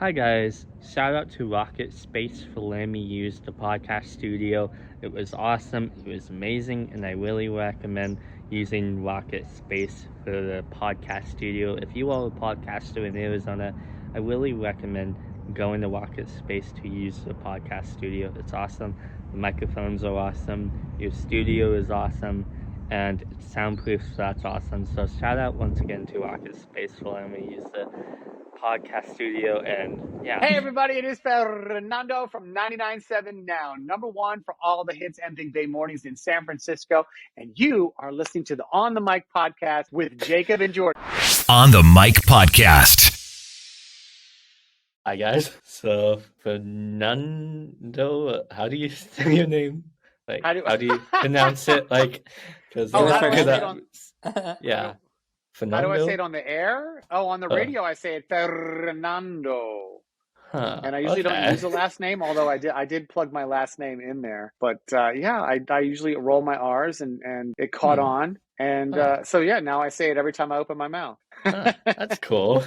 Hi guys, shout out to Rocket Space for letting me use the podcast studio. It was awesome, it was amazing, and I really recommend using Rocket Space for the podcast studio. If you are a podcaster in Arizona, I really recommend going to Rocket Space to use the podcast studio. It's awesome, the microphones are awesome, your studio is awesome, and it's soundproof, so that's awesome. So shout out once again to Rocket Space for letting me use the podcast studio, and yeah. Hey everybody, it is Fernando from 99.7 Now, number one for all the hits and Big Bay mornings in San Francisco. And you are listening to the On the Mic podcast with Jacob and Jordan. On the Mic podcast. Hi guys. So Fernando, how do you say your name? Like, how do you pronounce it? Like, because how do I say that, it on? yeah. Fernando? How do I say it on the air? Oh, on the radio, I say it Fernando. Huh, and I usually don't use the last name, although I did plug my last name in there. But yeah, I usually roll my R's, and it caught on. And so yeah, now I say it every time I open my mouth. That's cool.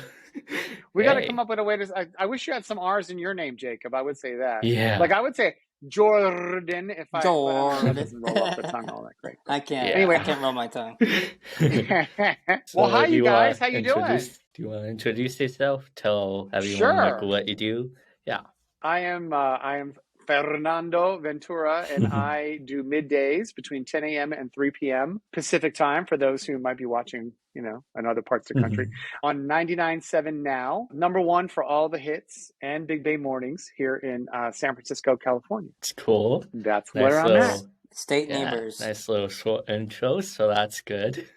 We got to come up with a way to. I wish you had some R's in your name, Jacob. I would say that. Yeah. Like I would say Jordan if I. Jordan. That doesn't roll off the tongue all that great. I can't. Yeah. Anyway, I can't roll my tongue. Well, hi you guys. How you doing? Do you want to introduce yourself? Tell everyone like what you do. Yeah. I am Fernando Ventura, and I do middays between 10 a.m. and 3 p.m. Pacific time for those who might be watching, in other parts of the country, on 99.7 Now, number one for all the hits and Big Bay mornings here in San Francisco, California. It's cool. That's nice where I'm at. State neighbors. Nice little short intro, so that's good.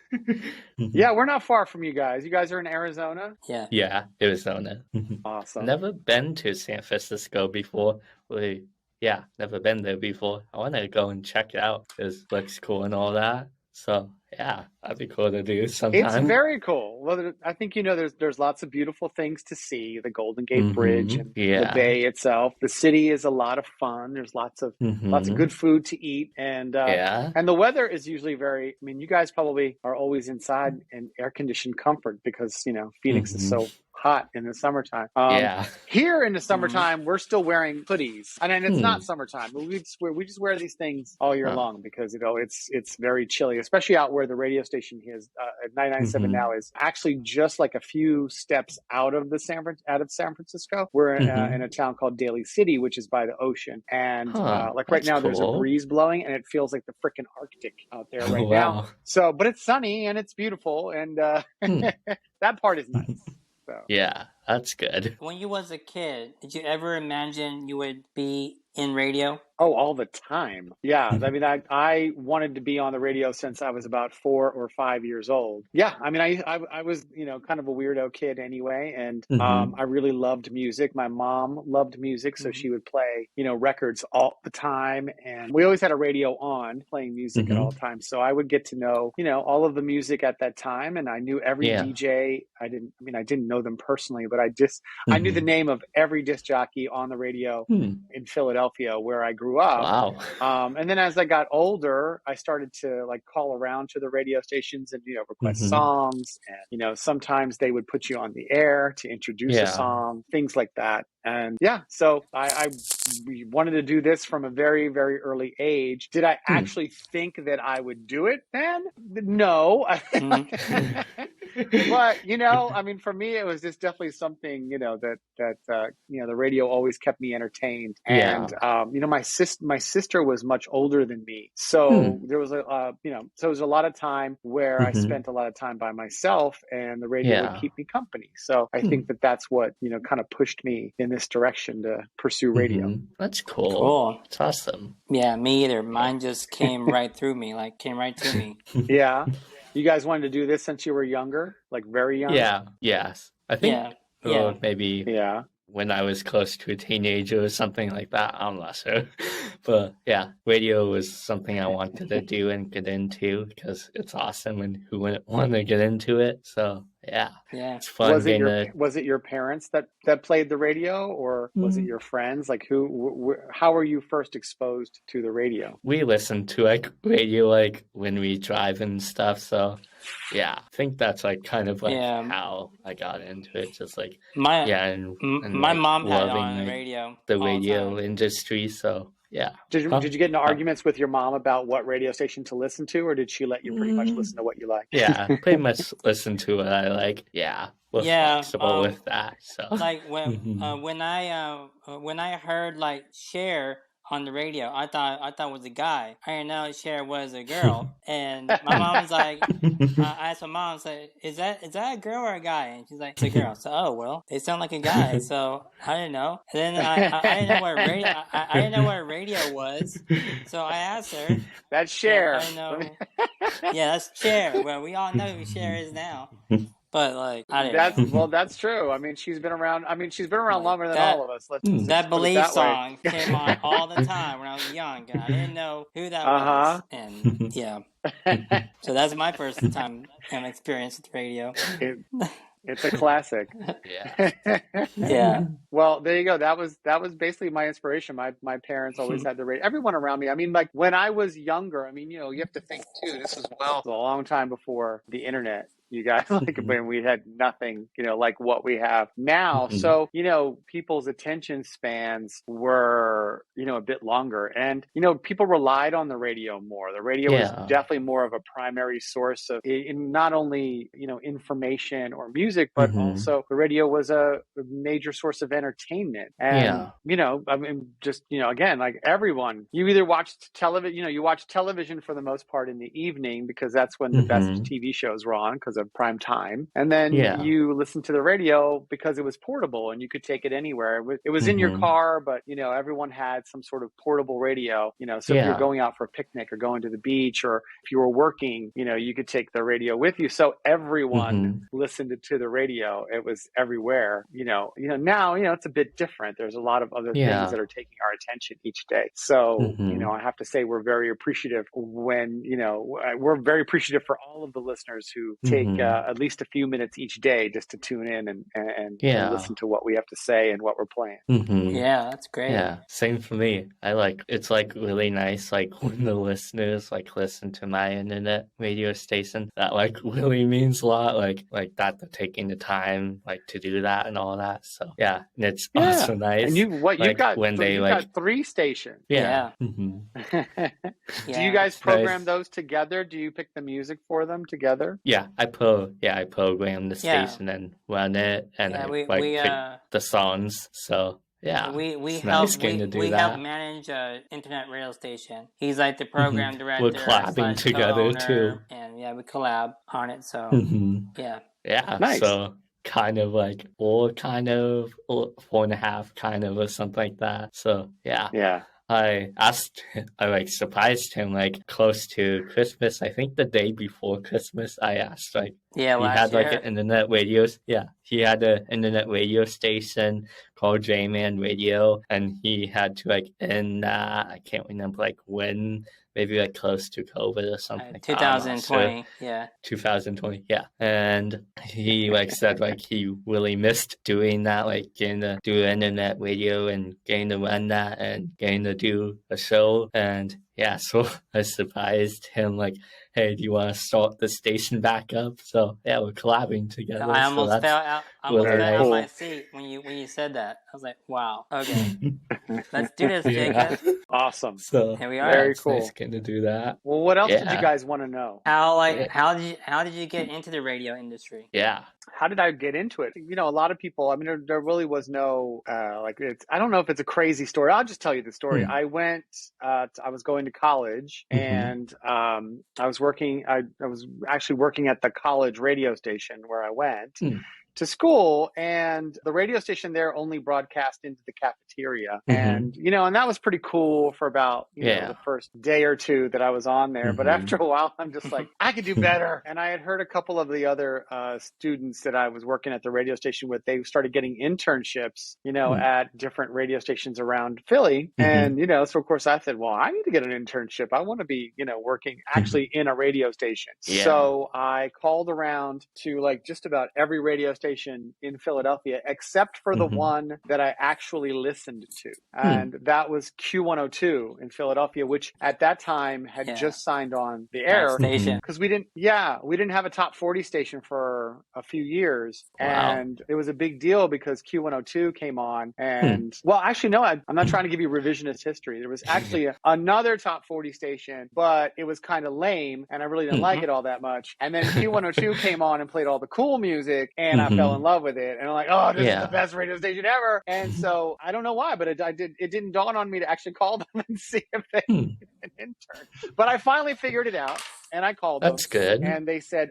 Yeah, we're not far from you guys. You guys are in Arizona? Yeah. Yeah, Arizona. Awesome. Never been to San Francisco before. Never been there before. I want to go and check it out. It looks cool and all that. So yeah, that'd be cool to do sometime. It's very cool. Well, I think there's lots of beautiful things to see. The Golden Gate Bridge and the bay itself. The city is a lot of fun. There's lots of good food to eat, and the weather is usually very. I mean, you guys probably are always inside in air conditioned comfort because Phoenix is so hot in the summertime. Here in the summertime, we're still wearing hoodies, and it's not summertime, but we just wear these things all year long because it's very chilly, especially out where the radio station is at 99.7 Now is actually just like a few steps out of San Francisco. We're in a town called Daly City, which is by the ocean, and right now there's a breeze blowing, and it feels like the freaking Arctic out there right now. So, but it's sunny and it's beautiful, and that part is nice. So. Yeah, that's good. When you was a kid, did you ever imagine you would be in radio? Oh, all the time. Yeah. I mean, I wanted to be on the radio since I was about 4 or 5 years old. Yeah. I mean, I was, kind of a weirdo kid anyway. And I really loved music. My mom loved music. So she would play, records all the time. And we always had a radio on playing music at all times. So I would get to know, all of the music at that time. And I knew every DJ. I didn't know them personally, but I knew the name of every disc jockey on the radio in Philadelphia where I grew up. Wow. And then as I got older, I started to call around to the radio stations and request songs, and sometimes they would put you on the air to introduce a song, things like that. And so I wanted to do this from a very, very early age. Did I actually think that I would do it then? No. But for me, it was just definitely something that the radio always kept me entertained. And my sister was much older than me, so there was so it was a lot of time where I spent a lot of time by myself, and the radio would keep me company. So I think that's what kind of pushed me in this direction to pursue radio. That's cool. It's awesome. Yeah, me either. Mine just came right through me, came right to me. Yeah. You guys wanted to do this since you were younger, very young? Yeah. Yes. I think maybe when I was close to a teenager or something like that. I'm not sure. But yeah, radio was something I wanted to do and get into because it's awesome, and who wouldn't want to get into it? So yeah. Yeah. It's fun. Was it your parents that played the radio, or was it your friends? Like how were you first exposed to the radio? We listen to like radio like when we drive and stuff. So yeah, I think that's like kind of like how I got into it. Just like and my like mom had it loving on the like radio the all the radio time. industry. So yeah. Did you get into arguments with your mom about what radio station to listen to, or did she let you pretty much listen to what you like? Yeah, pretty much listen to what I like. Yeah, we're flexible with that. So like when I heard like Cher on the radio, I thought it was a guy. I didn't know Cher was a girl. And my mom was like, I asked my mom, said, "Is that a girl or a guy?" And she's like, "It's a girl." So, oh well, they sound like a guy. So I didn't know. And then I didn't know what radio. I didn't know what a radio was. So I asked her. That's Cher. I know. Yeah, that's Cher. Well, we all know who Cher is now. But like, I didn't know. Well, that's true. I mean, she's been around. I mean, she's been around longer than all of us. Let's that put it Believe that way. song came on all the time when I was young, and I didn't know who that was. And yeah, so that's my first time experience with radio. It's a classic. Yeah. Well, there you go. That was basically my inspiration. My parents always had the radio. Everyone around me. I mean, like when I was younger. I mean, you know, you have to think too. This was a long time before the internet. You guys, like when we had nothing, you know, like what we have now. So, you know, people's attention spans were, you know, a bit longer, and, you know, people relied on the radio more. The radio was definitely more of a primary source of not only, you know, information or music, but also the radio was a major source of entertainment. And, you know, I mean, just, you know, again, like everyone, you either watched television, you know, you watched television for the most part in the evening because that's when the best TV shows were on because of prime time. And then you listened to the radio because it was portable and you could take it anywhere. It was in your car, but, you know, everyone had some sort of portable radio, you know, so if you're going out for a picnic or going to the beach, or if you were working, you know, you could take the radio with you. So everyone listened to the radio. It was everywhere, you know, now, you know, it's a bit different. There's a lot of other things that are taking our attention each day. So, you know, I have to say we're very appreciative when, you know, we're very appreciative for all of the listeners who take at least a few minutes each day just to tune in and listen to what we have to say and what we're playing. Yeah, that's great. Yeah, same for me. It's like really nice, like when the listeners like listen to my internet radio station. That like really means a lot. Like that they're taking the time like to do that and all that. So yeah, and it's also nice. And you got when they got 3 stations. Yeah. Do you guys program those together? Do you pick the music for them together? Yeah, I program the station and run it, and I pick the songs. So yeah, we help manage internet radio station. He's like the program director. We're collabing together too, and we collab on it. So yeah, nice. So kind of like 4.5 kind of or something like that. So yeah. I surprised him like close to Christmas. I think the day before Christmas, I asked he had like an internet radio. Yeah, he had an internet radio station called J-Man Radio, and he had to like end that. I can't remember like when. Maybe like close to COVID or something. 2020, 2020, yeah. And he like said like he really missed doing that, like getting to do internet radio and getting to run that and getting to do a show. And yeah, so I surprised him like, hey, do you want to start the station back up? So yeah, we're collabing together. I almost fell out of my seat when you said that. I was like, wow, okay. Let's do this, Jacob. Awesome. So here we are. Very cool. Nice getting to do that. Well, what else did you guys want to know? How did you get into the radio industry? Yeah. How did I get into it? You know, a lot of people, I mean, there really was no, I don't know if it's a crazy story. I'll just tell you the story. I was going to college and I was actually working at the college radio station where I went. to school, and the radio station there only broadcast into the cafeteria. And, and that was pretty cool for about, the first day or two that I was on there. But after a while, I'm just like, I could do better. And I had heard a couple of the other students that I was working at the radio station with, they started getting internships, at different radio stations around Philly. And, so of course I said, well, I need to get an internship. I want to be, working actually in a radio station. So I called around to like just about every radio station in Philadelphia, except for the one that I actually listened to. And that was Q102 in Philadelphia, which at that time had just signed on the air. Because we didn't have a top 40 station for a few years. Wow. And it was a big deal because Q102 came on. And well, actually, no, I'm not trying to give you revisionist history. There was actually another top 40 station, but it was kind of lame and I really didn't like it all that much. And then Q102 came on and played all the cool music and I fell in love with it. And I'm like, oh, this is the best radio station ever. And so I don't know why, but it didn't dawn on me to actually call them and see if they needed an intern. But I finally figured it out. And I called them. That's good. And they said,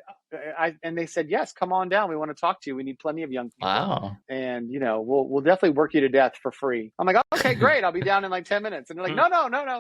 yes, come on down. We want to talk to you. We need plenty of young people. Wow. And, we'll definitely work you to death for free. I'm like, oh, okay, great. I'll be down in like 10 minutes. And they're like, no,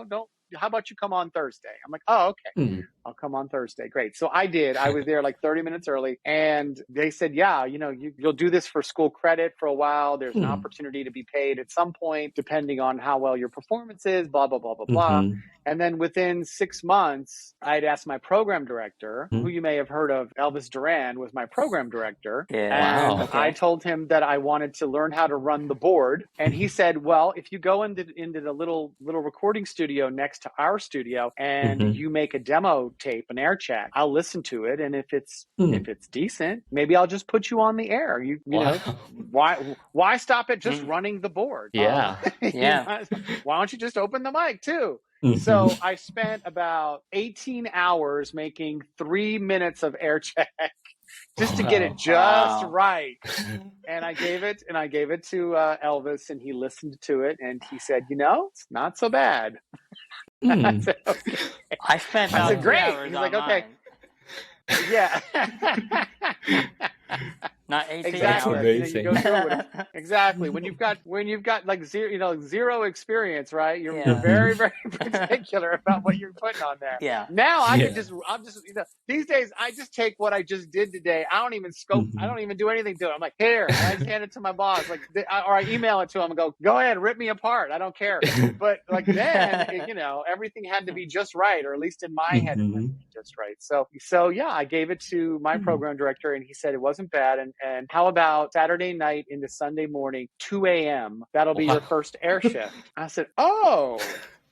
don't. How about you come on Thursday? I'm like, oh, okay. I'll come on Thursday. Great. So I did. I was there like 30 minutes early. And they said, yeah, you'll do this for school credit for a while. There's an opportunity to be paid at some point, depending on how well your performance is, blah, blah, blah, blah, blah. And then within 6 months, I'd asked my program director, who you may have heard of, Elvis Duran, was my program director. Yeah. And I told him that I wanted to learn how to run the board. And he said, well, if you go into the little recording studio next to our studio and you make a demo tape, an air check, I'll listen to it. And if it's decent, maybe I'll just put you on the air. You know, why stop at just running the board? Yeah. Why don't you just open the mic too? So I spent about 18 hours making 3 minutes of air check just to get it just right. And I gave it to Elvis, and he listened to it and he said, it's not so bad. I said, okay. I spent about 3 hours. He's like, okay. Yeah. Not 18 exactly. hours. You go through it. Exactly. When you've got like zero experience, right? You're very, very particular about what you're putting on there. Yeah. Now I'm just these days I just take what I just did today. I don't even scope. I don't even do anything to it. I'm like, here, and I just hand it to my boss, or I email it to him and go ahead, rip me apart. I don't care. But like then, everything had to be just right, or at least in my head, it had to be just right. So yeah, I gave it to my program director, and he said it wasn't bad. And how about Saturday night into Sunday morning, 2 a.m. That'll be your first air shift. I said, oh,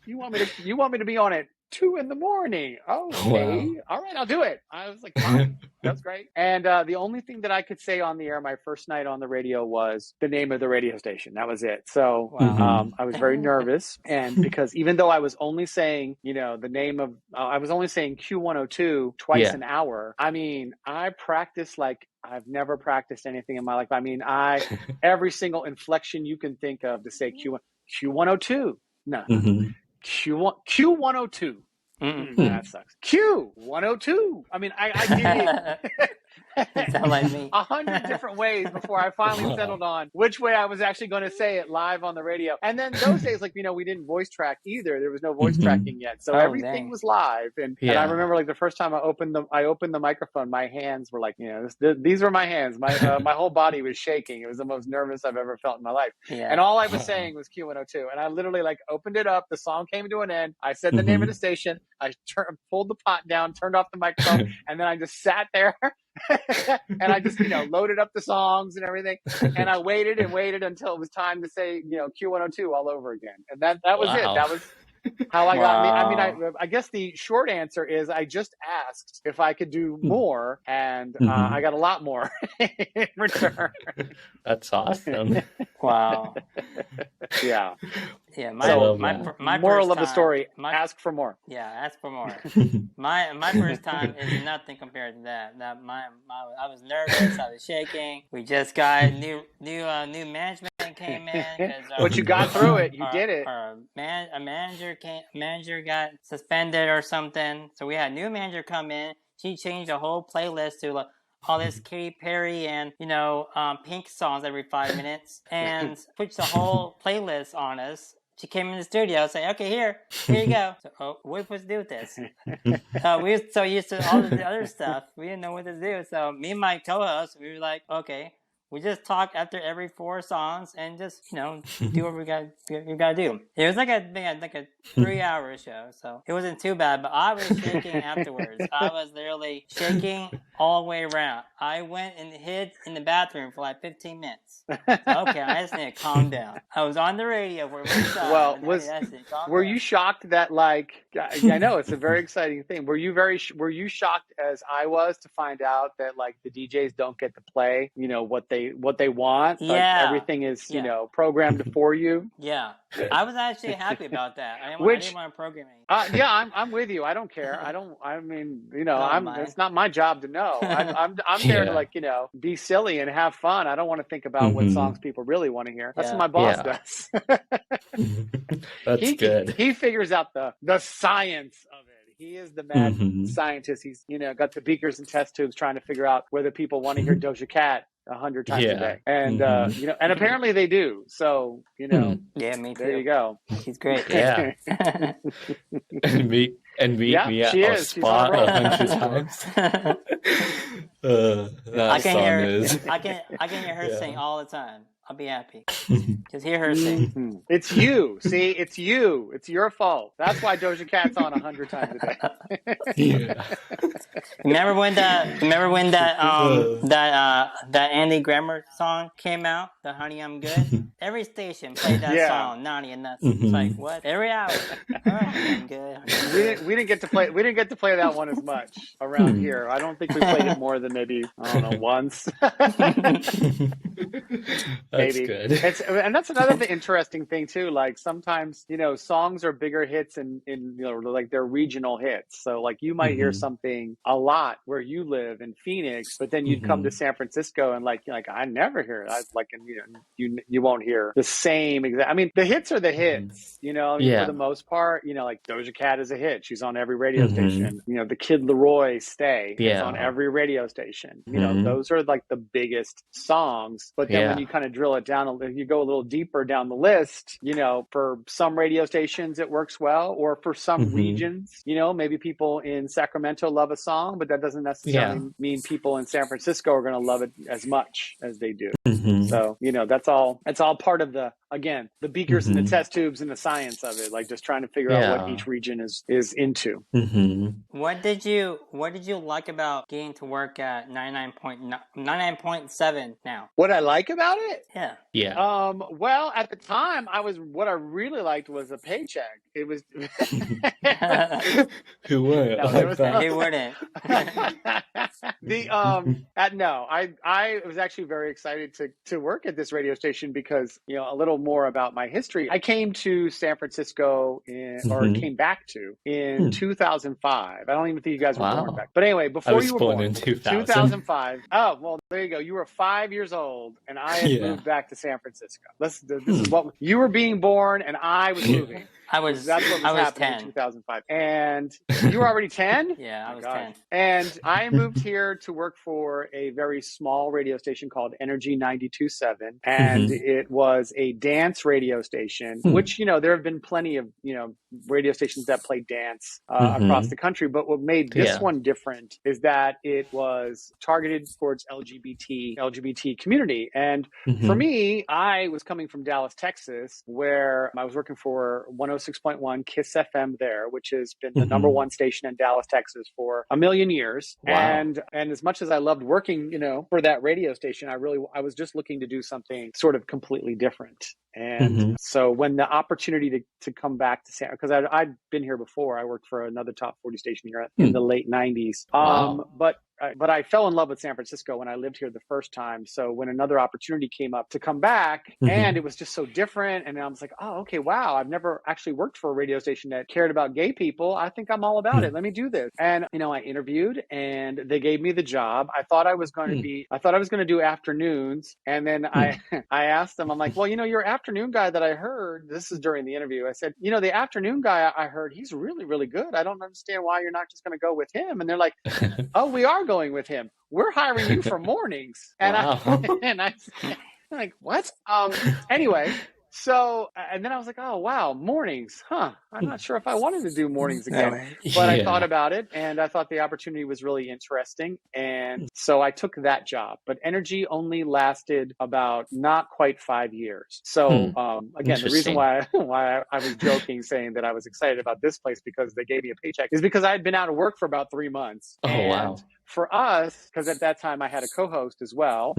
you want me to be on at 2 in the morning? Okay. Wow. All right, I'll do it. I was like, fine. That's great. And the only thing that I could say on the air my first night on the radio was the name of the radio station. That was it. So I was very nervous. And because even though I was only saying, the name of, I was only saying Q102 twice an hour. I mean, I practiced like I've never practiced anything in my life. I mean, every single inflection you can think of to say Q102. No. Q102. That sucks. Q102. I mean, I did it. Sound like me. 100 different ways before I finally settled on which way I was actually going to say it live on the radio. And then those days, we didn't voice track either. There was no voice tracking yet, so everything was live. And I remember like the first time I opened the microphone, my hands were like, these were my hands. My whole body was shaking. It was the most nervous I've ever felt in my life. Yeah. And all I was saying was Q102. And I literally opened it up. The song came to an end. I said the name of the station. I pulled the pot down, turned off the microphone, and then I just sat there. And I just, loaded up the songs and everything. And I waited until it was time to say, Q102 all over again. And that was it. That was how I got. I mean, I guess the short answer is I just asked if I could do more, and I got a lot more in return. That's awesome. Wow. Yeah. Yeah, my moral of the story: ask for more. Yeah, ask for more. My first time is nothing compared to that. I was nervous. I was shaking. We just got new management came in. But you got through it. You did it. A manager got suspended or something. So we had a new manager come in. She changed the whole playlist to all this Katy Perry and, Pink songs every 5 minutes and push the whole playlist on us. She came in the studio and said, okay, here you go. So, what are we supposed to do with this? We were so used to all of the other stuff. We didn't know what to do. So me and my co-host, we were like, okay, we just talk after every 4 songs and just, do what we gotta do. It was like a 3-hour show, so it wasn't too bad, but I was shaking afterwards. I was literally shaking all the way around. I went and hid in the bathroom for like 15 minutes. So, okay, I just need to calm down. I was on the radio for well, were you shocked that I know it's a very exciting thing. Were you shocked as I was to find out that the DJs don't get to play, what they want? Yeah. Like, everything is, programmed for you. Yeah. I was actually happy about that. I didn't want to program anything. Yeah, I'm with you. I don't care. It's not my job to know. I'm there to be silly and have fun. I don't want to think about what songs people really want to hear. That's what my boss does. That's good. He figures out the science of it. He is the mad scientist. He's got the beakers and test tubes trying to figure out whether people want to hear Doja Cat 100 times a day, and and apparently they do. So yeah, me too. There you go. She's great. Yeah, and meet me at a spot 100 times. I can hear her sing all the time. I'll be happy. Just hear her sing. It's you. See, it's you. It's your fault. That's why Doja Cat's on 100 times a day. Yeah. Remember when that Andy Grammer song came out? The Honey I'm Good. Every station played that song. Naughty and nuts. It's like what? Every hour. All right, I'm good. We didn't get to play that one as much around here. I don't think we played it more than maybe once. That's good. And that's another interesting thing too. Like sometimes songs are bigger hits in they're regional hits. So you might hear something a lot where you live in Phoenix, but then you'd come to San Francisco and I never hear it. You won't hear the same exact. I mean, the hits are the hits. For the most part. Doja Cat is a hit. She's on every radio station. The Kid Leroy Stay is on every radio station. Those are the biggest songs. But then when you kind of drill it down, you go a little deeper down the list, for some radio stations it works well, or for some regions, maybe people in Sacramento love a song, but that doesn't necessarily mean people in San Francisco are going to love it as much as they do. So, that's all part of the beakers and the test tubes and the science of it, just trying to figure out what each region is into. What did you like about getting to work at 99.7 now? What I like about it? Yeah. Well, at the time what I really liked was a paycheck. It was Who would? Who wouldn't? I was actually very excited to work at this radio station because a little more about my history. I came to San Francisco came back in 2005. I don't even think you guys were born back. But anyway, before you were born in 2005. Oh, well, there you go. You were 5 years old and I had moved back to San Francisco. This is what you were being born and I was moving. That's what was happening 10. in 2005. And you were already 10? Yeah, I was 10. And I moved here to work for a very small radio station called Energy 92.7. And it was a dance radio station, which, there have been plenty of, radio stations that play dance across the country. But what made this one different is that it was targeted towards LGBT community. And for me, I was coming from Dallas, Texas, where I was working for 106.1 KISS FM there, which has been the number one station in Dallas, Texas for a million years. Wow. And as much as I loved working, for that radio station, I was just looking to do something sort of completely different. And so when the opportunity to come back to because I'd been here before, I worked for another top 40 station here in the late 90s. But I fell in love with San Francisco when I lived here the first time. So when another opportunity came up to come back, and it was just so different, and I was like, oh, okay, wow, I've never actually worked for a radio station that cared about gay people. I think I'm all about it. Let me do this. And I interviewed, and they gave me the job. I thought I was going to do afternoons, and then I asked them, I'm like, well, your afternoon guy that I heard. This is during the interview. I said, the afternoon guy I heard, he's really, really good. I don't understand why you're not just going to go with him. And they're like, oh, we are going with him. We're hiring you for mornings. And I said, like, what? Anyway, so, and then I was like, oh, wow, mornings, huh? I'm not sure if I wanted to do mornings again, but I thought about it, and I thought the opportunity was really interesting. And so I took that job, but Energy only lasted about not quite 5 years. So, again, the reason why I was joking saying that I was excited about this place because they gave me a paycheck is because I had been out of work for about 3 months. For us, because at that time I had a co-host as well,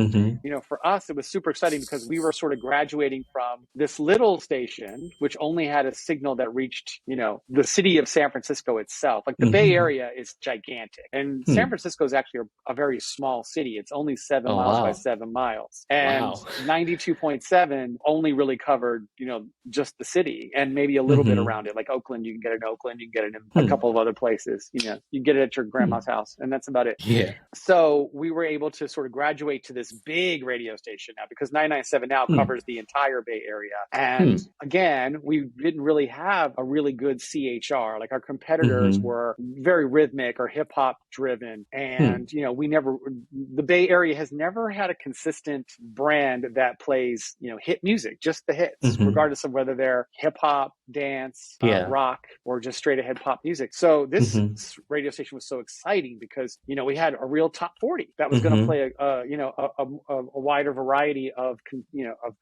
for us, it was super exciting because we were sort of graduating from this little station, which only had a signal that reached, the city of San Francisco itself. Like the Bay Area is gigantic. And San Francisco is actually a very small city. It's only 7 miles by 7 miles. And 92.7 only really covered, just the city and maybe a little bit around it. Like Oakland, you can get it in Oakland, you can get it in a couple of other places. You can get it at your grandma's house, and that's about it. Yeah. So we were able to sort of graduate to this big radio station now because 997 now covers the entire Bay Area. And again, we didn't really have a really good CHR. Like our competitors were very rhythmic or hip hop driven. And, the Bay Area has never had a consistent brand that plays, hit music, just the hits, regardless of whether they're hip hop, dance, rock, or just straight ahead pop music. So this radio station was so exciting because, we had a real top 40 that was going to play a wider variety of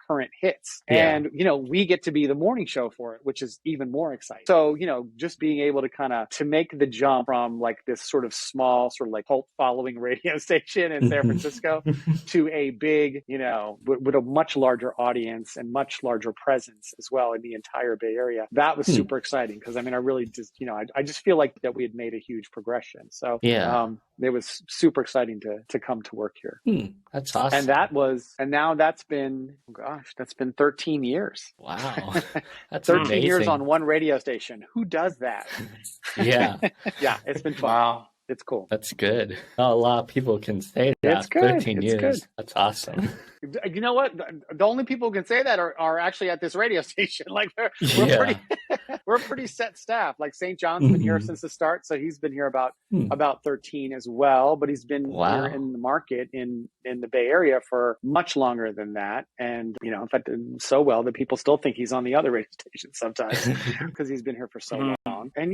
current hits. And, we get to be the morning show for it, which is even more exciting. So, just being able to make the jump from like this sort of small, sort of like cult following radio station in San Francisco to a big, with a much larger audience and much larger presence as well in the entire Bay Area. That was super exciting because I really just, I just feel like that we had made a huge progression. So it was super exciting to come to work here. That's awesome. And now that's been 13 years. Wow. That's 13 amazing. years on one radio station. Who does that? Yeah. Yeah, it's been fun. Wow. It's cool. That's good. Not a lot of people can say that. It's good. 13 years. Good. That's awesome. You know what? The only people who can say that are actually at this radio station. Like we're pretty set staff. Like St. John's been here since the start, so he's been here about 13 as well. But he's been here in the market in the Bay Area for much longer than that. And in fact, so well that people still think he's on the other radio station sometimes because he's been here for so long. And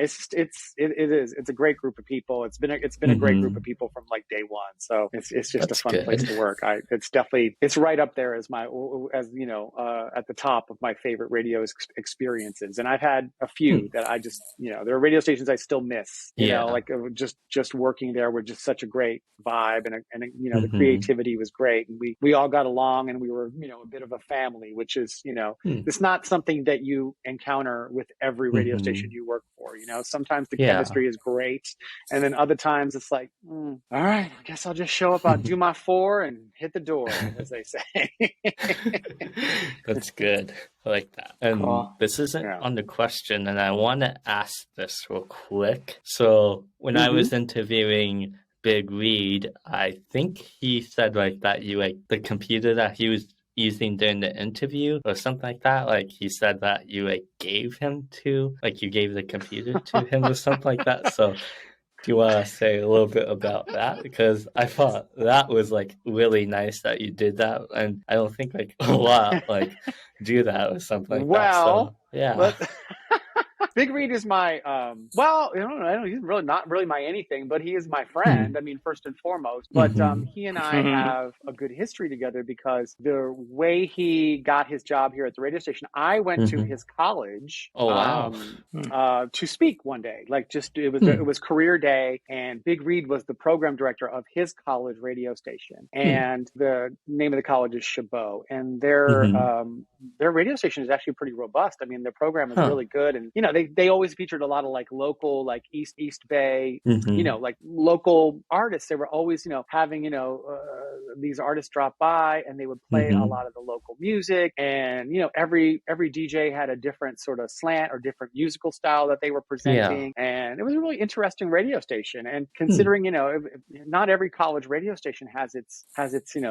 it's a great group of people. It's been a great group of people from like day one. So it's just a fun place to work. It's right up there as at the top of my favorite radio experiences. And I've had a few that I just, there are radio stations I still miss, like just working there with just such a great vibe and the creativity was great. And we all got along and we were, a bit of a family, which is, it's not something that you encounter with every radio station you work for. Sometimes the chemistry is great. And then other times it's like, all right, I guess I'll just show up, I'll do my 4 and hit the door, as they say. That's good. I like that. And this isn't on the question, and I want to ask this real quick. So when I was interviewing Big Reid, I think he said that you the computer that he was using during the interview or something like that. Like he said that you gave him to, you gave the computer to him or something like that. So do you want to say a little bit about that? Because I thought that was really nice that you did that, and I don't think a lot do that or something like that. So, yeah. Big Reid is my, I don't know, he's really not really my anything, but he is my friend. I mean, first and foremost. But he and I have a good history together because the way he got his job here at the radio station, I went to his college to speak one day. It was career day, and Big Reid was the program director of his college radio station. And the name of the college is Chabot. And their radio station is actually pretty robust. I mean, their program is really good. And, they always featured a lot of local, East Bay, local artists. They were always, having, these artists drop by and they would play a lot of the local music. And, every DJ had a different sort of slant or different musical style that they were presenting. And it was a really interesting radio station. And considering, not every college radio station has its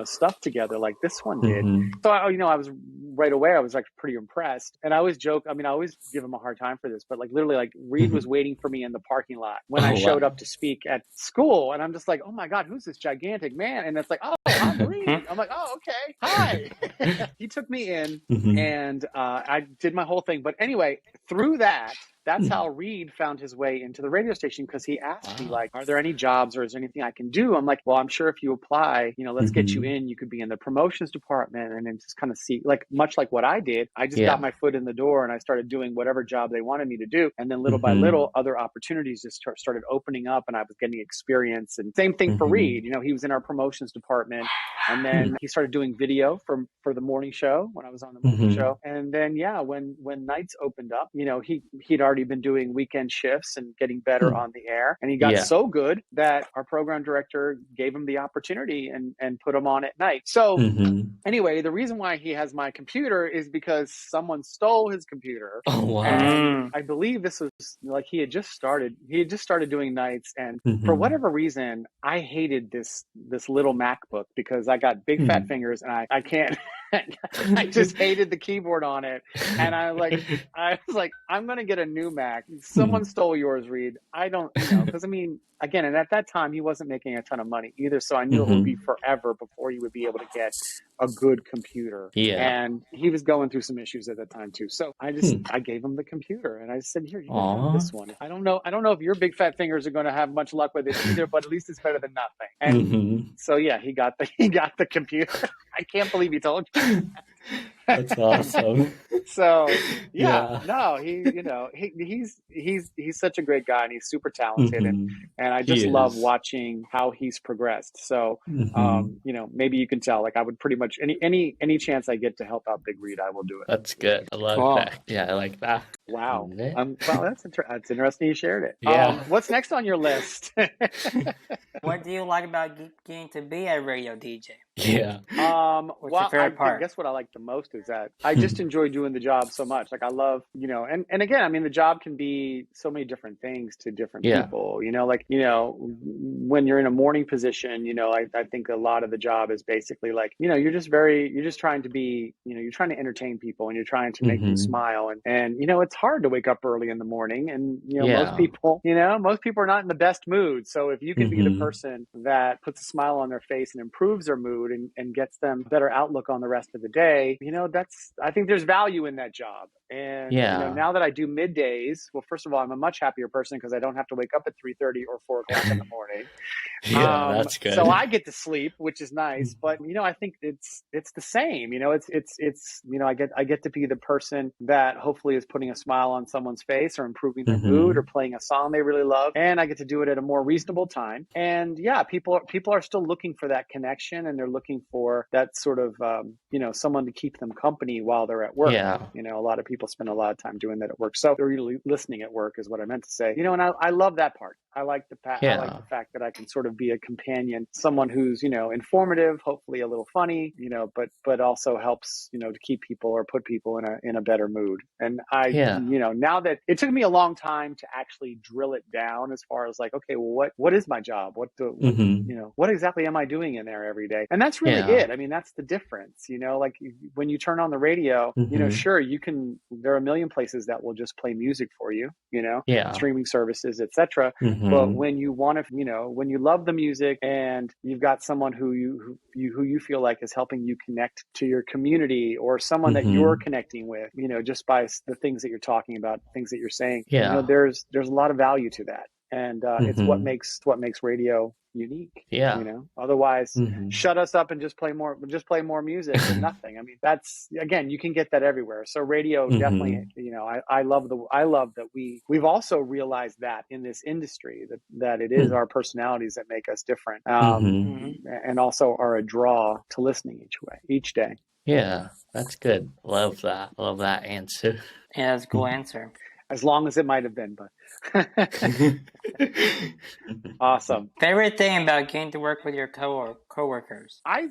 stuff together like this one did. So, I was right away. I was like pretty impressed. And I always joke, I mean, I always give him a hard time for this, but like literally like Reid was waiting for me in the parking lot when I showed up to speak at school. And I'm just like, oh my God, who's this gigantic man? And it's like, oh, I'm Reid. I'm like, oh, okay. Hi. He took me in and I did my whole thing. But anyway, through that, that's how Reid found his way into the radio station, because he asked me, like, are there any jobs or is there anything I can do? I'm like, well, I'm sure if you apply, you know, let's get you in. You could be in the promotions department and then just kind of see, like, much like what I did. I just got my foot in the door and I started doing whatever job they wanted me to do. And then little by little, other opportunities just started opening up and I was getting experience. And same thing for Reid. You know, he was in our promotions department. And then he started doing video for the morning show when I was on the morning show. And then, when nights opened up, you know, he'd already been doing weekend shifts and getting better on the air. And he got so good that our program director gave him the opportunity and put him on at night. So anyway, the reason why he has my computer is because someone stole his computer. Oh, wow. And I believe this was like he had just started doing nights. And for whatever reason, I hated this little MacBook because I got big fat fingers and I can't. I just hated the keyboard on it. And I was like, I'm going to get a new Mac. Someone stole yours, Reid. I don't, because I mean, again, and at that time he wasn't making a ton of money either. So I knew it would be forever before he would be able to get a good computer. Yeah. And he was going through some issues at that time too. So I gave him the computer and I said, here, you can have this one. I don't know if your big fat fingers are going to have much luck with it either, but at least it's better than nothing. And so yeah, he got the computer. I can't believe he told you. That's awesome. So no, he's such a great guy and he's super talented and I just love watching how he's progressed. So maybe you can tell, like, I would pretty much any chance I get to help out Big Reid, I will do it. That's good. I love that. Yeah, I like that. Wow. Well, that's interesting you shared it. Yeah. What's next on your list? What do you like about getting to be a radio DJ? Yeah. What's your favorite part? I guess what I like the most is that I just enjoy doing the job so much. Like I love, and again, I mean, the job can be so many different things to different people, when you're in a morning position, I think a lot of the job is basically like, you're just trying to be, you're trying to entertain people and you're trying to make them smile. And it's hard to wake up early in the morning and, most people are not in the best mood. So if you can be the person that puts a smile on their face and improves their mood and gets them a better outlook on the rest of the day, I think there's value in that job. And now that I do middays, well, first of all, I'm a much happier person because I don't have to wake up at 3:30 or 4 o'clock in the morning. That's good. So I get to sleep, which is nice. But I think it's the same. I get to be the person that hopefully is putting a smile on someone's face or improving their mood or playing a song they really love, and I get to do it at a more reasonable time. And people are still looking for that connection, and they're looking for that sort of someone to keep them company while they're at work. Yeah. A lot of people spend a lot of time doing that at work, so they're really listening at work is what I meant to say. And I love that part. I like the fact that I can sort of be a companion, someone who's informative, hopefully a little funny, but also helps to keep people or put people in a better mood. And now that it took me a long time to actually drill it down as far as like, okay, well, what is my job? What exactly am I doing in there every day? And that's really it. I mean, that's the difference. Like when you turn on the radio, sure, there are a million places that will just play music for you, streaming services, etc. But when you want to, when you love the music and you've got someone who you feel like is helping you connect to your community or someone that you're connecting with, just by the things that you're talking about, things that you're saying, there's a lot of value to that. And it's what makes radio unique. Otherwise, shut us up and just play more music and nothing. I mean, that's, again, you can get that everywhere. So radio definitely, I love that we've also realized that in this industry that it is our personalities that make us different, and also are a draw to listening each day. Yeah, that's good. Love that answer. Yeah, that's a cool answer. As long as it might have been, but awesome. Favorite thing about getting to work with your coworkers? I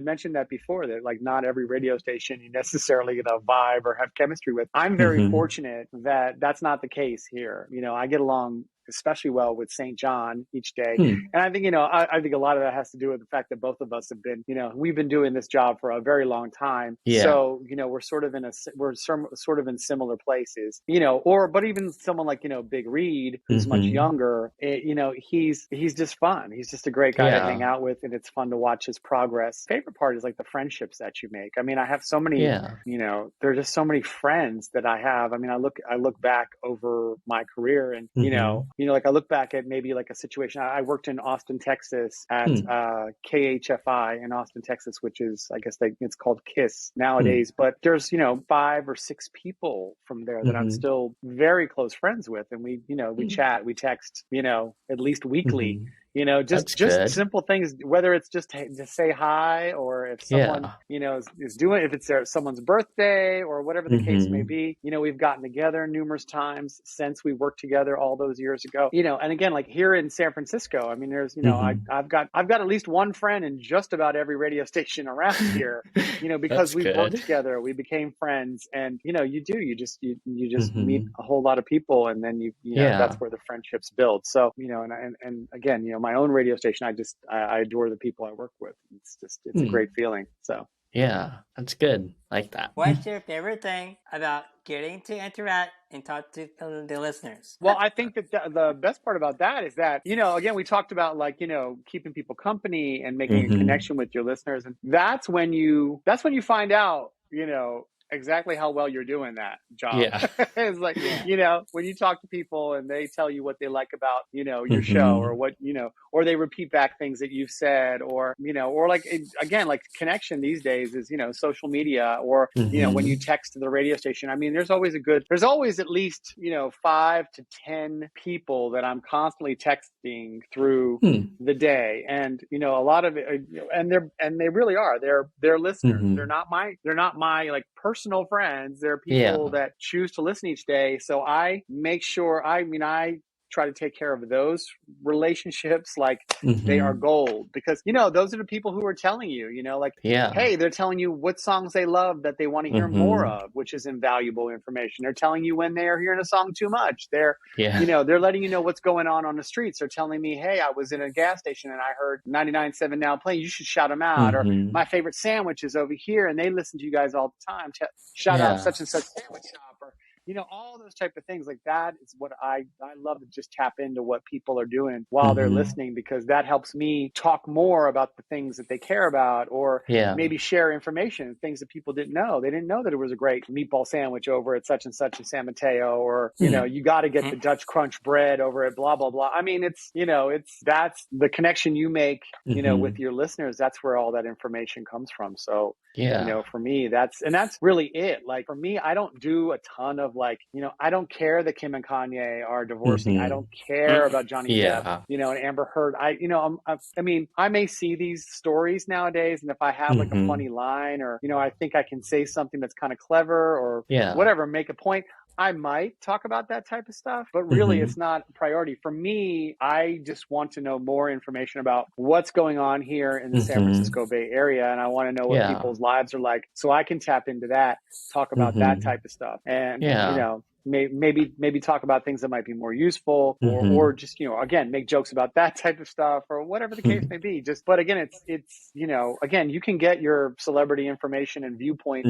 mentioned that before, that like not every radio station you necessarily vibe or have chemistry with. I'm very fortunate that that's not the case here. I get along especially well with St. John each day. And I think, I think a lot of that has to do with the fact that both of us have been, we've been doing this job for a very long time. So, we're sort of in similar places, but even someone like, Big Reid, who's much younger, he's just fun. He's just a great guy to hang out with, and it's fun to watch his progress. Favorite part is like the friendships that you make. I mean, I have so many, there are just so many friends that I have. I mean, I look back over my career, and like I look back at maybe like a situation. I worked in Austin, Texas at KHFI in Austin, Texas, which is, I guess it's called KISS nowadays. But there's 5 or 6 people from there that I'm still very close friends with, and we chat, we text, at least weekly. Just simple things, whether it's just to say hi, or if someone, is doing, if it's someone's birthday or whatever the case may be, we've gotten together numerous times since we worked together all those years ago, and again, like here in San Francisco, I mean, there's, I've got at least one friend in just about every radio station around here, because we worked together, we became friends, and, you just meet a whole lot of people, and then that's where the friendships build. So, and again, my own radio station, I adore the people I work with. It's a great feeling. So yeah, that's good. Like that. What's your favorite thing about getting to interact and talk to the listeners? Well, I think that the best part about that is that, again, we talked about like, keeping people company and making a connection with your listeners. And that's when you find out, exactly how well you're doing that job. Yeah. It's like, when you talk to people and they tell you what they like about, your show, or what, or they repeat back things that you've said, or, or like, again, like connection these days is, social media, or, when you text the radio station. I mean, there's always at least, 5 to 10 people that I'm constantly texting through the day. And, a lot of it, and they really are, they're listeners. They're not my like personal friends. They're people that choose to listen each day. So I make sure, I try to take care of those relationships like they are gold, because those are the people who are telling you, hey, they're telling you what songs they love that they want to hear more of, which is invaluable information. They're telling you when they are hearing a song too much. They're they're letting you know what's going on the streets. They're telling me, hey, I was in a gas station and I heard 99.7 now playing, you should shout them out. Or my favorite sandwich is over here and they listen to you guys all the time. Shout out such and such sandwich shop. Or all those type of things. Like that is what I love, to just tap into what people are doing while they're listening, because that helps me talk more about the things that they care about, or maybe share information, things that people didn't know. They didn't know that it was a great meatball sandwich over at such and such in San Mateo, or, you got to get the Dutch crunch bread over at blah, blah, blah. I mean, that's the connection you make, with your listeners. That's where all that information comes from. So, for me, that's really it. Like for me, I don't do a ton of like, I don't care that Kim and Kanye are divorcing. I don't care about Johnny Depp, and Amber Heard. I may see these stories nowadays, and if I have like a funny line, or, I think I can say something that's kind of clever, or whatever, make a point, I might talk about that type of stuff, but really it's not a priority. For me, I just want to know more information about what's going on here in the San Francisco Bay Area. And I want to know what people's lives are like, so I can tap into that, talk about that type of stuff. And, maybe talk about things that might be more useful, or just, again, make jokes about that type of stuff, or whatever the case may be. But again, it's, again, you can get your celebrity information and viewpoint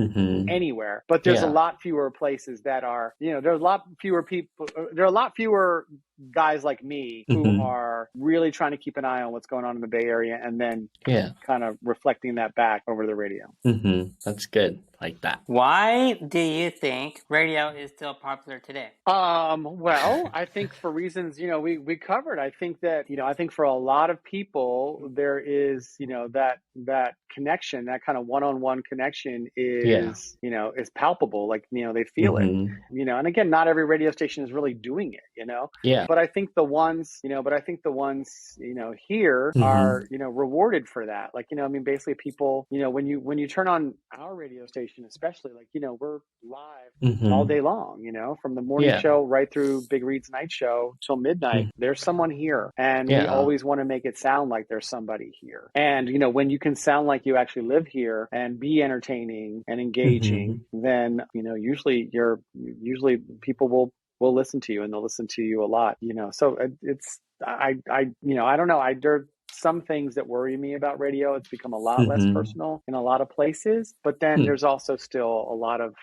anywhere, but there's a lot fewer places that are, there are a lot fewer people, there are a lot fewer guys like me who are really trying to keep an eye on what's going on in the Bay Area, and then kind of reflecting that back over the radio. That's good. Like that. Why do you think radio is still popular today? Well, I think for reasons, we covered. I think that, I think for a lot of people, there is, that connection, that kind of one-on-one connection is, is palpable. Like, they feel it, and again, not every radio station is really doing it, but I think the ones, here are, rewarded for that. Like, basically people, when you turn on our radio station, especially, like, we're live all day long, from the morning show right through Big Reid's night show till midnight. There's someone here, and we always want to make it sound like there's somebody here. And, when you can sound like you actually live here and be entertaining and engaging, then, usually people will will listen to you, and they'll listen to you a lot, so I don't know. There some things that worry me about radio. It's become a lot less personal in a lot of places, but then there's also still a lot of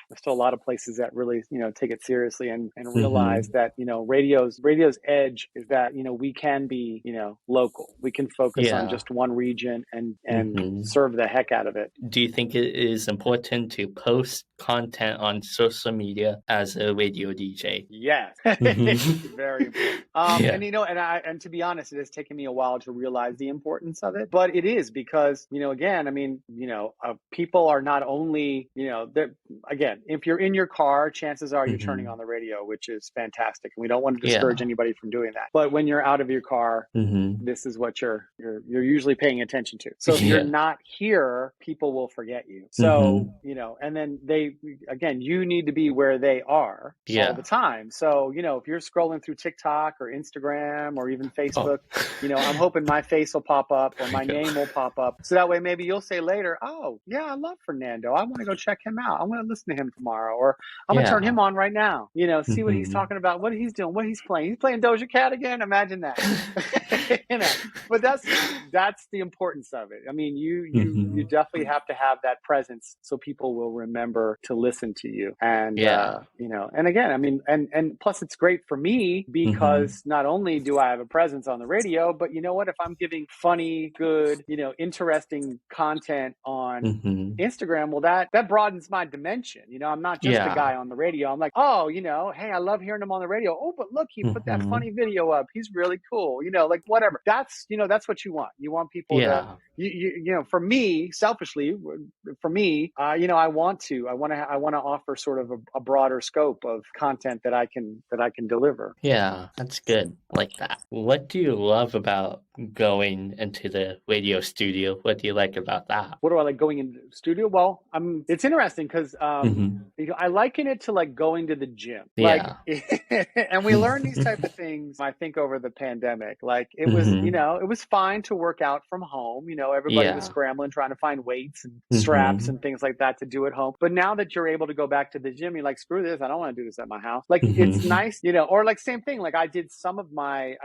places that really, take it seriously and realize that, radio's edge is that, we can be, local. We can focus on just one region and serve the heck out of it. Do you think it is important to post content on social media as a radio DJ? Yes. Very important. And to be honest, it has taken me a while to realize the importance of it, but it is because, again, people are not only, again, if you're in your car, chances are you're turning on the radio, which is fantastic. And we don't want to discourage anybody from doing that. But when you're out of your car, this is what you're usually paying attention to. So if you're not here, people will forget you. So, and then you need to be where they are all the time. So, if you're scrolling through TikTok or Instagram or even Facebook, I'm hoping my face will pop up or my name will pop up. So that way, maybe you'll say later, oh yeah, I love Fernando. I want to go check him out. I want to listen to him tomorrow, or I'm going to turn him on right now, see what he's talking about, what he's doing, what he's playing. He's playing Doja Cat again. Imagine that. But that's the importance of it. You definitely have to have that presence so people will remember to listen to you. And, and again, and plus it's great for me because not only do I have a presence on the radio, but you know what, if I'm giving funny, good, interesting content on Instagram, well, that broadens my dimension. I'm not just a guy on the radio. I'm like, oh, hey, I love hearing him on the radio. Oh, but look, he put that funny video up. He's really cool. Like whatever. That's what you want. You want people to, for me, selfishly, I want to offer sort of a broader scope of content that I can deliver. Yeah, that's good. Like that. What do you love about going into the radio studio? What do you like about that? What do I like going into the studio? Well, it's interesting because I liken it to like going to the gym. And we learned these type of things, I think, over the pandemic. Like it was, it was fine to work out from home. Everybody was scrambling, trying to find weights and straps and things like that to do at home. But now that you're able to go back to the gym, you're like, screw this. I don't want to do this at my house. Like it's nice, or like same thing. Like I did some of my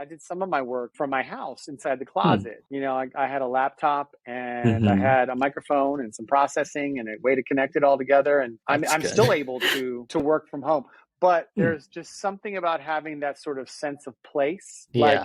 work from my house inside the closet. I had a laptop and I had a microphone and some processing and a way to connect it all together. And I'm still able to work from home. But there's just something about having that sort of sense of place. Like,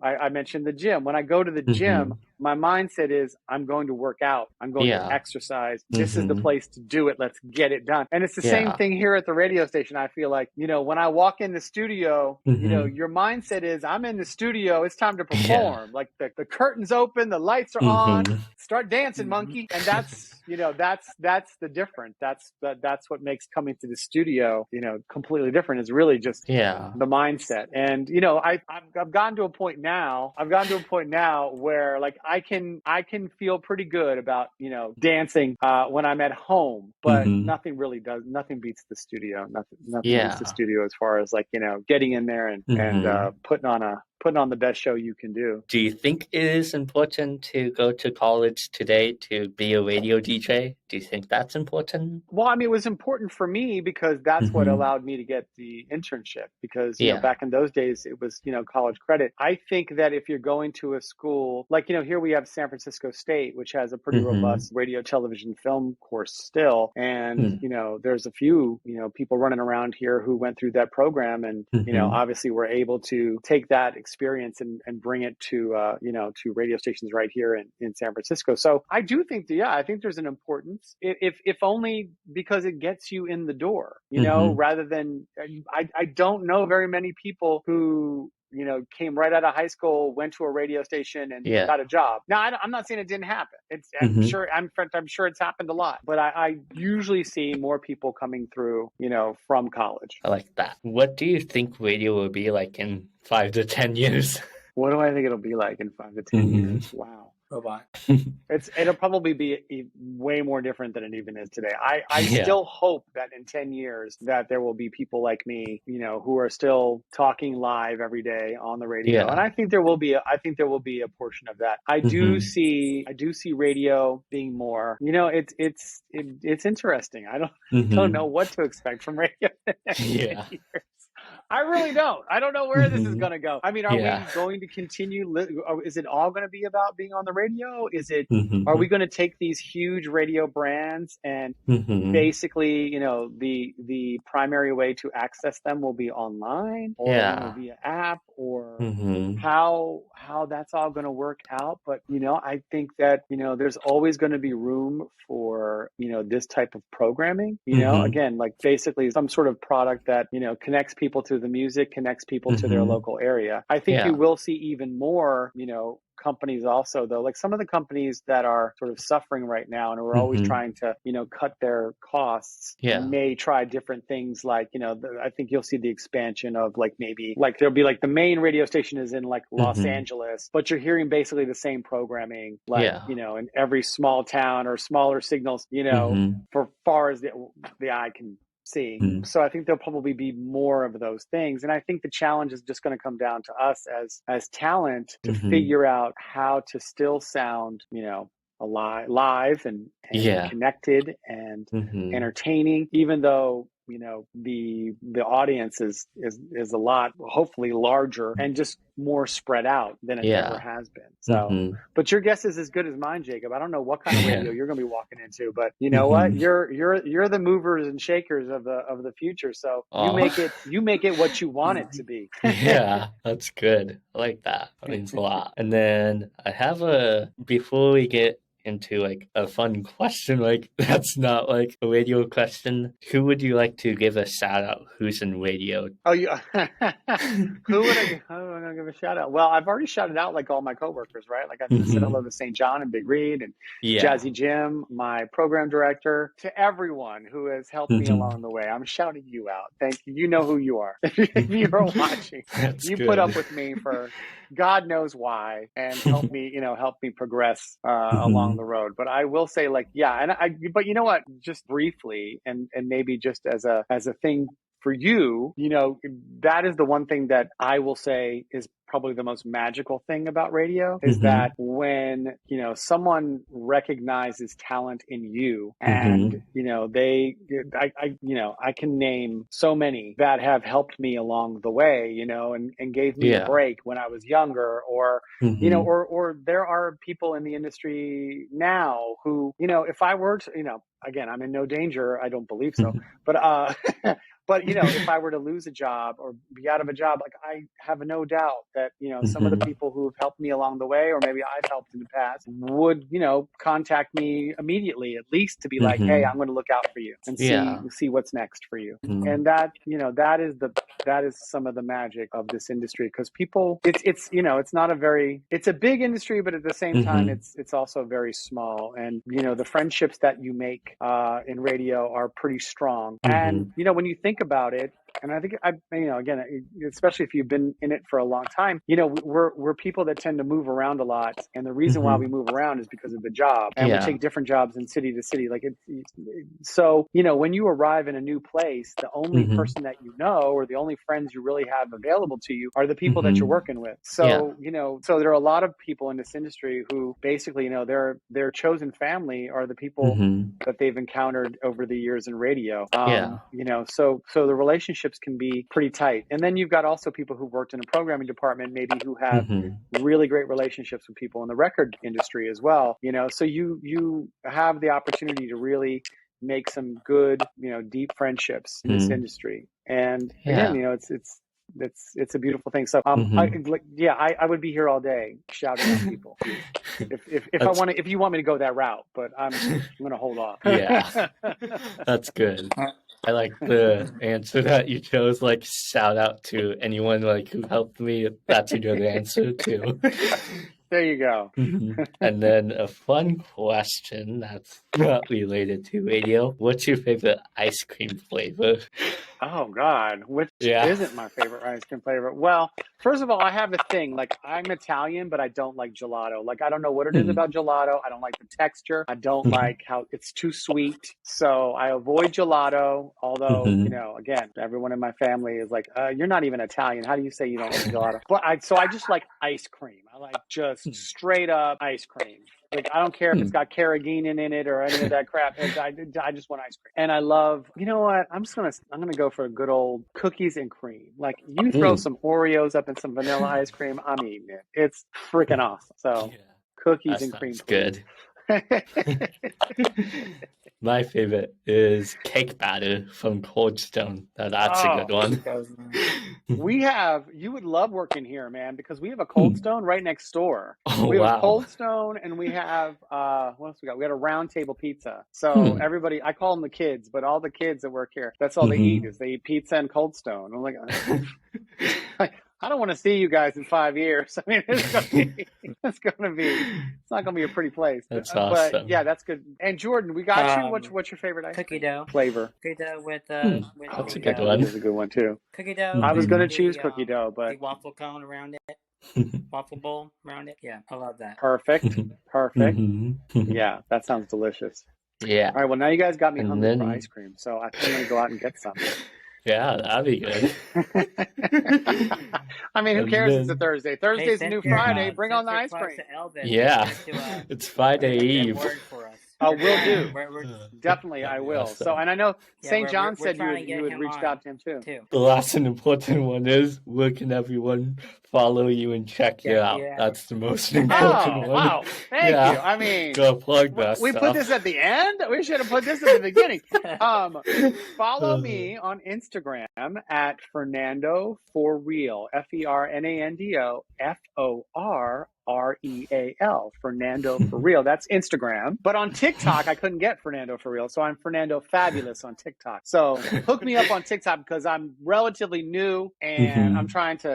I mentioned the gym. When I go to the gym, my mindset is I'm going to work out. I'm going to exercise. This is the place to do it. Let's get it done. And it's the same thing here at the radio station. I feel like, when I walk in the studio, your mindset is I'm in the studio. It's time to perform. Like the curtains open, the lights are on. Start dancing, monkey. And that's the difference. That's what makes coming to the studio, completely different. Is really just the mindset. And I've gotten to a point now. Where like I can feel pretty good about dancing when I'm at home, but nothing beats the studio. Nothing beats the studio as far as like getting in there and putting on the best show you can do. Do you think it is important to go to college today to be a radio DJ? Do you think that's important? Well, it was important for me because that's what allowed me to get the internship because, back in those days, it was, college credit. I think that if you're going to a school, like, here we have San Francisco State, which has a pretty robust radio, television, film course still. And, there's a few, people running around here who went through that program and, obviously were able to take that experience and bring it to, to radio stations right here in San Francisco. So I do think I think there's an importance, if only because it gets you in the door, rather than, I don't know very many people who, came right out of high school, went to a radio station and got a job. Now, I'm not saying it didn't happen. I'm sure it's happened a lot, but I usually see more people coming through, from college. I like that. What do you think radio will be like in 5 to 10 years? What do I think it'll be like in 5 to 10 years? Wow. Robot. It'll probably be way more different than it even is today. I still hope that in 10 years that there will be people like me, who are still talking live every day on the radio. And I think there will be a portion of that. I do see radio being more, it's interesting. I don't know what to expect from radio in the next 10 years. I really don't. I don't know where this is going to go. I mean, are we going to continue? Is it all going to be about being on the radio? Are we going to take these huge radio brands and basically, the primary way to access them will be online or via app or how that's all going to work out? But, I think that, there's always going to be room for, this type of programming, again, like basically some sort of product that, connects people to the music, connects people to their local area. I think you will see even more, companies also, though, like some of the companies that are sort of suffering right now and are always trying to, cut their costs may try different things. Like, I think you'll see the expansion of like, maybe like there'll be like the main radio station is in like Los Angeles, but you're hearing basically the same programming, like, in every small town or smaller signals, for far as the eye can see. So I think there'll probably be more of those things. And I think the challenge is just going to come down to us as talent to figure out how to still sound, live and connected and entertaining, even though, the audience is a lot, hopefully larger and just more spread out than it ever has been. So, but your guess is as good as mine, Jacob. I don't know what kind of radio you're going to be walking into, but you know what? You're the movers and shakers of the future. So you make it what you want it to be. Yeah, that's good. I like that. That means a lot. And then I have before we get into like a fun question, like that's not like a radio question, who would you like to give a shout out who's in radio? Who would I give a shout out? Well, I've already shouted out like all my coworkers, right? Like I said hello to St. John and Big Reid and Jazzy Jim, my program director, to everyone who has helped me along the way. I'm shouting you out. Thank you. You know who you are. If you're watching, you put up with me for God knows why, and help me progress along the road. But I will say, like, but you know what? Just briefly, and maybe just as a thing for you, that is the one thing that I will say is probably the most magical thing about radio is that when, someone recognizes talent in you and, I can name so many that have helped me along the way, and gave me a break when I was younger or, or there are people in the industry now who, if I were to, again, I'm in no danger. I don't believe so, but, but, if I were to lose a job or be out of a job, like I have no doubt that, some of the people who have helped me along the way, or maybe I've helped in the past would, contact me immediately, at least to be like, hey, I'm going to look out for you and see what's next for you. And that, that is some of the magic of this industry because people, it's not it's a big industry, but at the same time, it's also very small. And, the friendships that you make in radio are pretty strong. And, when you think about it, and I think again, especially if you've been in it for a long time, we're people that tend to move around a lot, and the reason why we move around is because of the job, and we take different jobs in city to city. Like so when you arrive in a new place, the only person that or the only friends you really have available to you are the people that you're working with. So so there are a lot of people in this industry who basically their chosen family are the people that they've encountered over the years in radio. So the relationships can be pretty tight. And then you've got also people who worked in a programming department, maybe who have really great relationships with people in the record industry as well. So you have the opportunity to really make some good, deep friendships in this industry. And again, it's a beautiful thing. So I would be here all day shouting at people if you want me to go that route, but I'm going to hold off. That's good. I like the answer that you chose, like shout out to anyone like who helped me. That's a good answer too. There you go. And then a fun question that's not related to radio. What's your favorite ice cream flavor? Oh God, which isn't my favorite ice cream flavor? Well, first of all, I have a thing. Like I'm Italian, but I don't like gelato. Like I don't know what it is about gelato. I don't like the texture. I don't like how it's too sweet. So I avoid gelato. Although, again, everyone in my family is like, you're not even Italian. How do you say you don't like gelato? But I just like ice cream. I like just straight up ice cream. Like, I don't care if it's got carrageenan in it or any of that crap. I just want ice cream. And I love, you know what? I'm gonna go for a good old cookies and cream. Like, you throw some Oreos up and some vanilla ice cream, I'm eating it. It's freaking awesome. So cookies and cream. Good. My favorite is cake batter from Cold Stone. That's a good one. You would love working here, man, because we have a Cold Stone right next door. We have a Cold Stone, and we have, what else we got? We got a Round Table Pizza. So everybody, I call them the kids, but all the kids that work here, that's all they eat pizza and Cold Stone. I'm like, I don't want to see you guys in 5 years. I mean, it's not going to be a pretty place. That's awesome. But yeah, that's good. And Jordan, we got you. What's your favorite ice cookie cream dough flavor? Cookie dough with that's a good one. That's a good one too. Cookie dough. I was going to choose cookie dough, but big waffle cone around it. Waffle bowl around it. Yeah, I love that. Perfect. Yeah, that sounds delicious. Yeah. All right, well, now you guys got me hungry for ice cream, so I think I'm going to go out and get some. Yeah, that'd be good. I mean, who cares? It's a Thursday. Thursday's a new Friday. Bring on the ice cream. Yeah, it's Friday Eve. Oh, will do. Definitely, I will. Awesome. So, and I know St. John said you had reached out to him too. The last and important one is, where can everyone follow you and check you out? Yeah. That's the most important one. Wow, thank you. I mean, go plug that we put this at the end? We should have put this at the beginning. Follow me on Instagram at Fernando for Real. Fernando FORREAL, Fernando for Real. That's Instagram. But on TikTok, I couldn't get Fernando for Real, so I'm Fernando Fabulous on TikTok. So hook me up on TikTok because I'm relatively new and I'm trying to,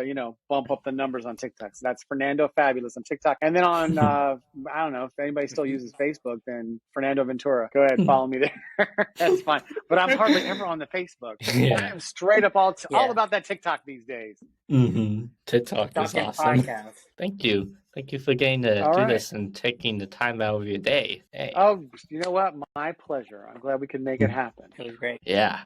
bump up the numbers on TikTok. So that's Fernando Fabulous on TikTok. And then on, I don't know if anybody still uses Facebook, then Fernando Ventura. Go ahead, follow me there. That's fine. But I'm hardly ever on the Facebook. I am straight up all about that TikTok these days. TikTok is awesome. Thank you. Thank you for getting to do this and taking the time out of your day. Hey. Oh, you know what? My pleasure. I'm glad we could make it happen. It was great. Yeah.